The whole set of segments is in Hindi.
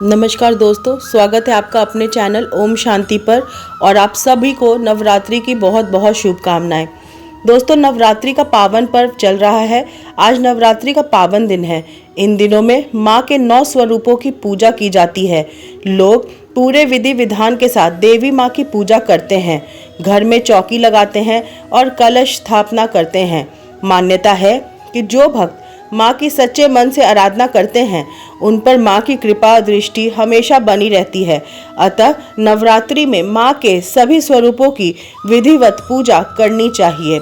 नमस्कार दोस्तों, स्वागत है आपका अपने चैनल ओम शांति पर। और आप सभी को नवरात्रि की बहुत बहुत शुभकामनाएं। दोस्तों, नवरात्रि का पावन पर्व चल रहा है। आज नवरात्रि का पावन दिन है। इन दिनों में माँ के 9 स्वरूपों की पूजा की जाती है। लोग पूरे विधि विधान के साथ देवी माँ की पूजा करते हैं, घर में चौकी लगाते हैं और कलश स्थापना करते हैं। मान्यता है कि जो भक्त माँ की सच्चे मन से आराधना करते हैं उन पर माँ की कृपा दृष्टि हमेशा बनी रहती है। अतः नवरात्रि में माँ के सभी स्वरूपों की विधिवत पूजा करनी चाहिए।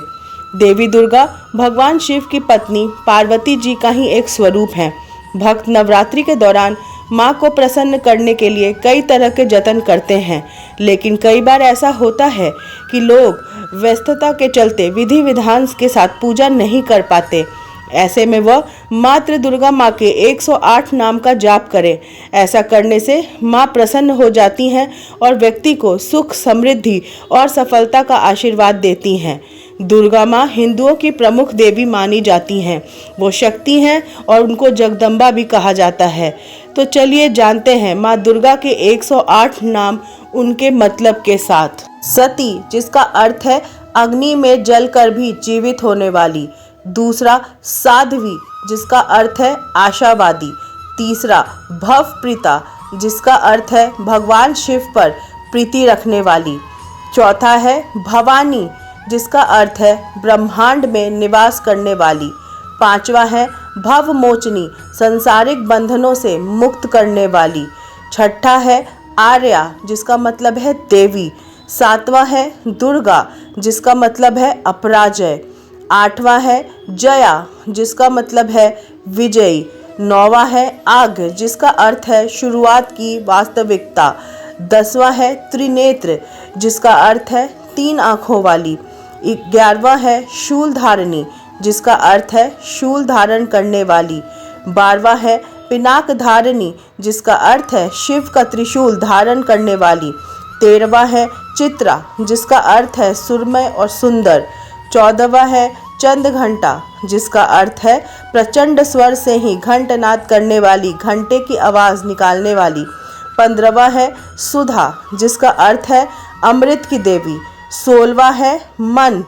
देवी दुर्गा भगवान शिव की पत्नी पार्वती जी का ही एक स्वरूप है। भक्त नवरात्रि के दौरान माँ को प्रसन्न करने के लिए कई तरह के जतन करते हैं, लेकिन कई बार ऐसा होता है कि लोग व्यस्तता के चलते विधि विधान के साथ पूजा नहीं कर पाते। ऐसे में वह मात्र दुर्गा माँ के 108 नाम का जाप करें। ऐसा करने से माँ प्रसन्न हो जाती हैं और व्यक्ति को सुख, समृद्धि और सफलता का आशीर्वाद देती हैं। दुर्गा माँ हिंदुओं की प्रमुख देवी मानी जाती हैं। वो शक्ति हैं और उनको जगदम्बा भी कहा जाता है। तो चलिए जानते हैं माँ दुर्गा के 108 नाम उनके मतलब के साथ। सती, जिसका अर्थ है अग्नि में जलकर भी जीवित होने वाली। दूसरा, साध्वी, जिसका अर्थ है आशावादी। तीसरा, भवप्रीता, जिसका अर्थ है भगवान शिव पर प्रीति रखने वाली। चौथा है भवानी, जिसका अर्थ है ब्रह्मांड में निवास करने वाली। पांचवा है भवमोचनी, संसारिक बंधनों से मुक्त करने वाली। छठा है आर्या, जिसका मतलब है देवी। सातवां है दुर्गा, जिसका मतलब है अपराजय। आठवां है जया, जिसका मतलब है विजयी। नौवां है आग, जिसका अर्थ है शुरुआत की वास्तविकता। 10वां है त्रिनेत्र, जिसका अर्थ है 3 आँखों वाली। 11वां है शूल धारणी, जिसका अर्थ है शूल धारण करने वाली। 12वां है पिनाक धारणी, जिसका अर्थ है शिव का त्रिशूल धारण करने वाली। 13वां है चित्रा, जिसका अर्थ है सुरमय और सुंदर। 14वां है चंद घंटा, जिसका अर्थ है प्रचंड स्वर से ही घंटनाद करने वाली, घंटे की आवाज़ निकालने वाली। 15वां है सुधा, जिसका अर्थ है अमृत की देवी। 16वां है मन,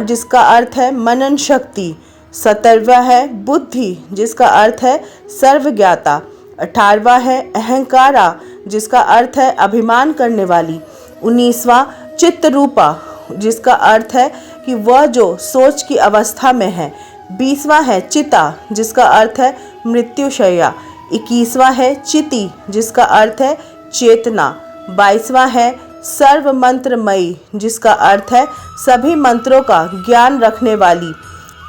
जिसका अर्थ है मनन शक्ति। 17वां है बुद्धि, जिसका अर्थ है सर्वज्ञाता। 18वां है अहंकारा, जिसका अर्थ है अभिमान करने वाली। 19वां चित्तरूपा, जिसका अर्थ है कि वह जो सोच की अवस्था में है। 20वां है चिता, जिसका अर्थ है मृत्युशैया। 21वां है चिति, जिसका अर्थ है चेतना। 22वां है सर्व मंत्रमयी, जिसका अर्थ है सभी मंत्रों का ज्ञान रखने वाली।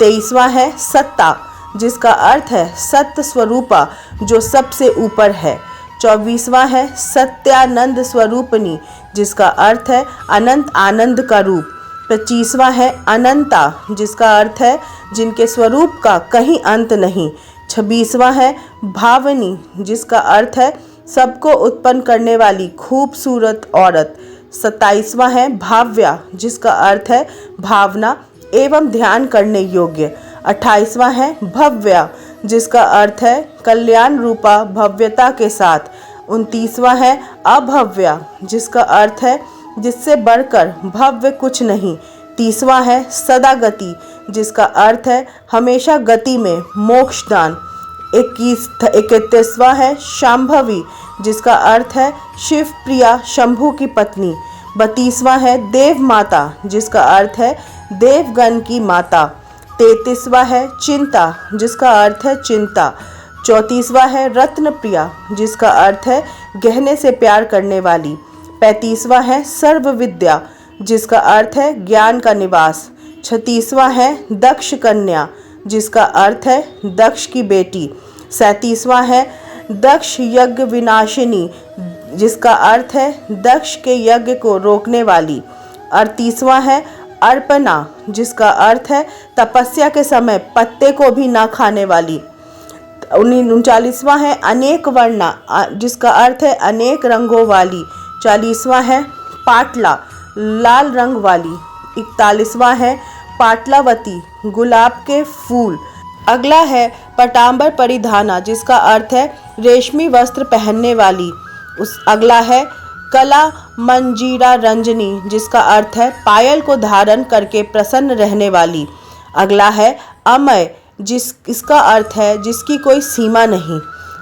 23वां है सत्ता, जिसका अर्थ है सत्य स्वरूपा, जो सबसे ऊपर है। 24वां है सत्यानंद स्वरूपनी, जिसका अर्थ है अनंत आनंद का रूप। 25वां है अनंता, जिसका अर्थ है जिनके स्वरूप का कहीं अंत नहीं। 26वां है भावनी, जिसका अर्थ है सबको उत्पन्न करने वाली खूबसूरत औरत। 27वां है भाव्या, जिसका अर्थ है भावना एवं ध्यान करने योग्य। 28वां है भव्या, जिसका अर्थ है कल्याण रूपा भव्यता के साथ। 29वां है अभव्या, जिसका अर्थ है जिससे बढ़कर भव्य कुछ नहीं। 30वां है सदा गति, जिसका अर्थ है हमेशा गति में मोक्षदान। 31वां है शांभवी, जिसका अर्थ है शिव प्रिया शंभु की पत्नी। 32वां है देव माता, जिसका अर्थ है देवगण की माता। 33वां है चिंता, जिसका अर्थ है चिंता। 34वां है रत्न प्रिया, जिसका अर्थ है गहने से प्यार करने वाली। 35वां है सर्व विद्या, जिसका अर्थ है ज्ञान का निवास। 36वां है दक्ष कन्या, जिसका अर्थ है दक्ष की बेटी। 37वां है दक्ष यज्ञ विनाशिनी, जिसका अर्थ है दक्ष के यज्ञ को रोकने वाली। 38वां है अर्पणा, जिसका अर्थ है तपस्या के समय पत्ते को भी ना खाने वाली। 39वां है अनेक वर्णा, जिसका अर्थ है अनेक रंगों वाली। 40वां है पाटला, लाल रंग वाली। 41वां है पाटलावती, गुलाब के फूल। अगला है पटांबर परिधाना, जिसका अर्थ है रेशमी वस्त्र पहनने वाली। अगला है कला मंजीरा रंजनी, जिसका अर्थ है पायल को धारण करके प्रसन्न रहने वाली। अगला है अमय, इसका अर्थ है जिसकी कोई सीमा नहीं।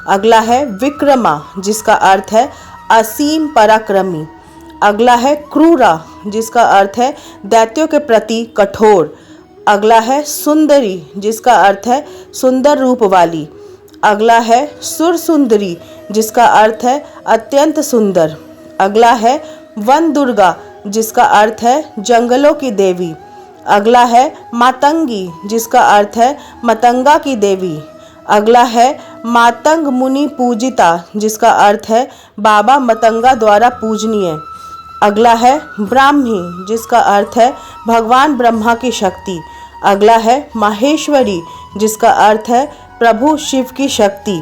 अगला है विक्रमा, जिसका अर्थ है असीम पराक्रमी। अगला है क्रूरा, जिसका अर्थ है दैत्यों के प्रति कठोर। अगला है सुंदरी, जिसका अर्थ है सुंदर रूप वाली। अगला है सुर सुंदरी, जिसका अर्थ है अत्यंत सुंदर। अगला है वन दुर्गा, जिसका अर्थ है जंगलों की देवी। अगला है मातंगी, जिसका अर्थ है मतंगा की देवी। अगला है मातंग मुनि पूजिता, जिसका अर्थ है बाबा मतंगा द्वारा पूजनीय। अगला है ब्राह्मी, जिसका अर्थ है भगवान ब्रह्मा की शक्ति। अगला है माहेश्वरी, जिसका अर्थ है प्रभु शिव की शक्ति।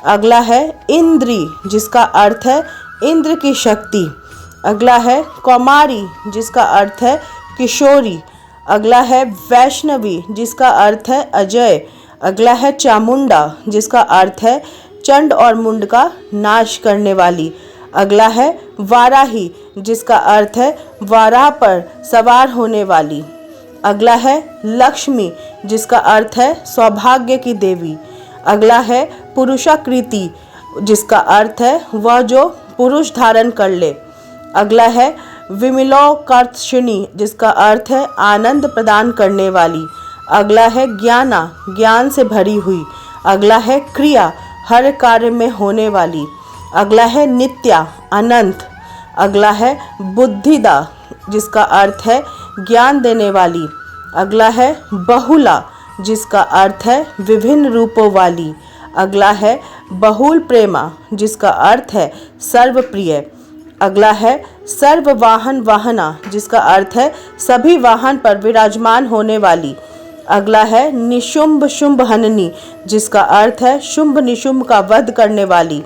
अगला है इंद्री, जिसका अर्थ है इंद्र की शक्ति। अगला है कौमारी, जिसका अर्थ है किशोरी। अगला है वैष्णवी, जिसका अर्थ है अजय। अगला है चामुंडा, जिसका अर्थ है चंड और मुंड का नाश करने वाली। अगला है वाराही, जिसका अर्थ है वाराह पर सवार होने वाली। अगला है लक्ष्मी, जिसका अर्थ है सौभाग्य की देवी। अगला है पुरुषाकृति, जिसका अर्थ है वह जो पुरुष धारण कर ले। अगला है विमलोकर्षिणी, जिसका अर्थ है आनंद प्रदान करने वाली। अगला है ज्ञाना, ज्ञान से भरी हुई। अगला है क्रिया, हर कार्य में होने वाली। अगला है नित्या, अनंत। अगला है बुद्धिदा, जिसका अर्थ है ज्ञान देने वाली। अगला है बहुला, जिसका अर्थ है विभिन्न रूपों वाली। अगला है बहुल प्रेमा, जिसका अर्थ है सर्वप्रिय। अगला है सर्व वाहन वाहना, जिसका अर्थ है सभी वाहन पर विराजमान होने वाली। अगला है निशुंभ शुंभ हननी, जिसका अर्थ है शुंभ निशुंभ का वध करने वाली।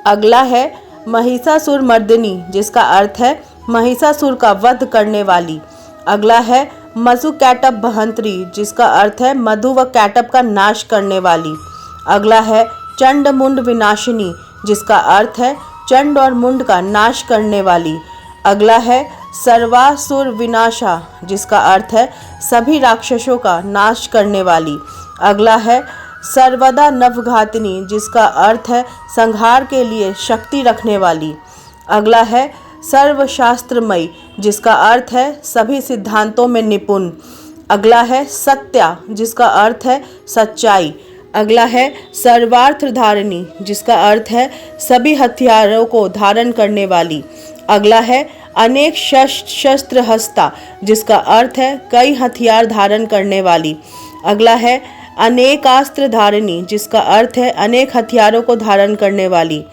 अगला है महिषासुर मर्दिनी, जिसका अर्थ है महिषासुर का वध करने वाली। अगला है मधु कैटप बहंत्री, जिसका अर्थ है मधु व कैटप का नाश करने वाली। अगला है चंड मुंड विनाशिनी, जिसका अर्थ है चंड और मुंड का नाश करने वाली। अगला है सर्वासुर विनाशा, जिसका अर्थ है सभी राक्षसों का नाश करने वाली। अगला है सर्वदा नवघातिनी, जिसका अर्थ है संहार के लिए शक्ति रखने वाली। अगला है सर्वशास्त्रमयी, जिसका अर्थ है सभी सिद्धांतों में निपुण। अगला है सत्या, जिसका अर्थ है सच्चाई। अगला है सर्वार्थ धारिणी, जिसका अर्थ है सभी हथियारों को धारण करने वाली। अगला है अनेक शस्त्र हस्ता, जिसका अर्थ है कई हथियार धारण करने वाली। अगला है अनेकास्त्र धारिणी, जिसका अर्थ है अनेक हथियारों को धारण करने वाली।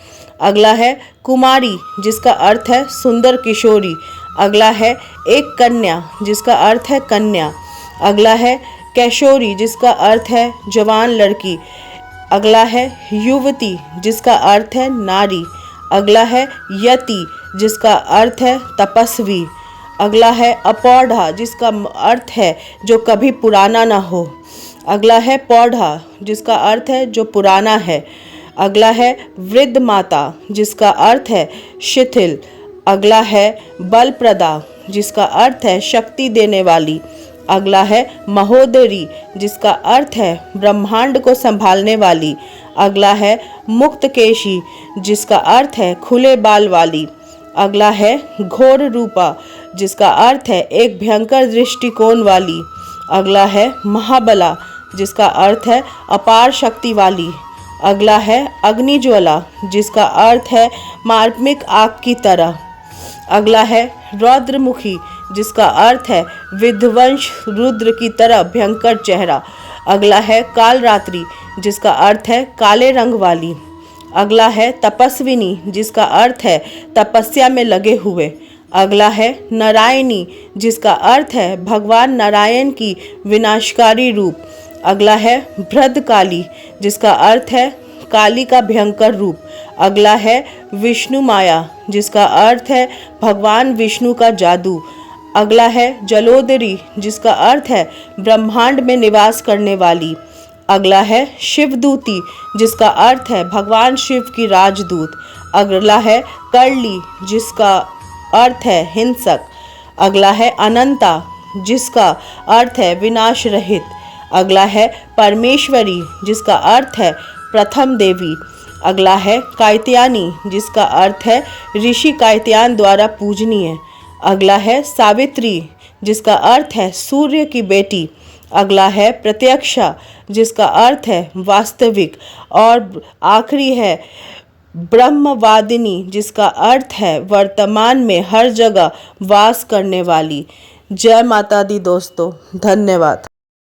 अगला है कुमारी, जिसका अर्थ है सुंदर किशोरी। अगला है एक कन्या, जिसका अर्थ है कन्या। अगला है कैशोरी, जिसका अर्थ है जवान लड़की। अगला है युवती, जिसका अर्थ है नारी। अगला है यति, जिसका अर्थ है तपस्वी। अगला है अपौढ़ा, जिसका अर्थ है जो कभी पुराना ना हो। अगला है पौढ़ा, जिसका अर्थ है जो पुराना है। अगला है वृद्ध माता, जिसका अर्थ है शिथिल। अगला है बलप्रदा, जिसका अर्थ है शक्ति देने वाली। अगला है महोदरी, जिसका अर्थ है ब्रह्मांड को संभालने वाली। अगला है मुक्तकेशी, जिसका अर्थ है खुले बाल वाली। अगला है घोर रूपा, जिसका अर्थ है एक भयंकर दृष्टिकोण वाली। अगला है महाबला, जिसका अर्थ है अपार शक्ति वाली। अगला है अग्निज्वाला, जिसका अर्थ है मार्मिक आग की तरह। अगला है रौद्रमुखी, जिसका अर्थ है विध्वंस रुद्र की तरह भयंकर चेहरा। अगला है कालरात्रि, जिसका अर्थ है काले रंग वाली। अगला है तपस्विनी, जिसका अर्थ है तपस्या में लगे हुए। अगला है नारायणी, जिसका अर्थ है भगवान नारायण की विनाशकारी रूप। अगला है भद्रकाली, जिसका अर्थ है काली का भयंकर रूप। अगला है विष्णु माया, जिसका अर्थ है भगवान विष्णु का जादू। अगला है जलोदरी, जिसका अर्थ है ब्रह्मांड में निवास करने वाली। अगला है शिवदूती, जिसका अर्थ है भगवान शिव की राजदूत। अगला है करली, जिसका अर्थ है हिंसक। अगला है अनंता, जिसका अर्थ है विनाश रहित। अगला है परमेश्वरी, जिसका अर्थ है प्रथम देवी। अगला है कात्यायनी, जिसका अर्थ है ऋषि कात्यायन द्वारा पूजनीय। अगला है सावित्री, जिसका अर्थ है सूर्य की बेटी। अगला है प्रत्यक्षा, जिसका अर्थ है वास्तविक। और आखिरी है ब्रह्मवादिनी, जिसका अर्थ है वर्तमान में हर जगह वास करने वाली। जय माता दी दोस्तों, धन्यवाद।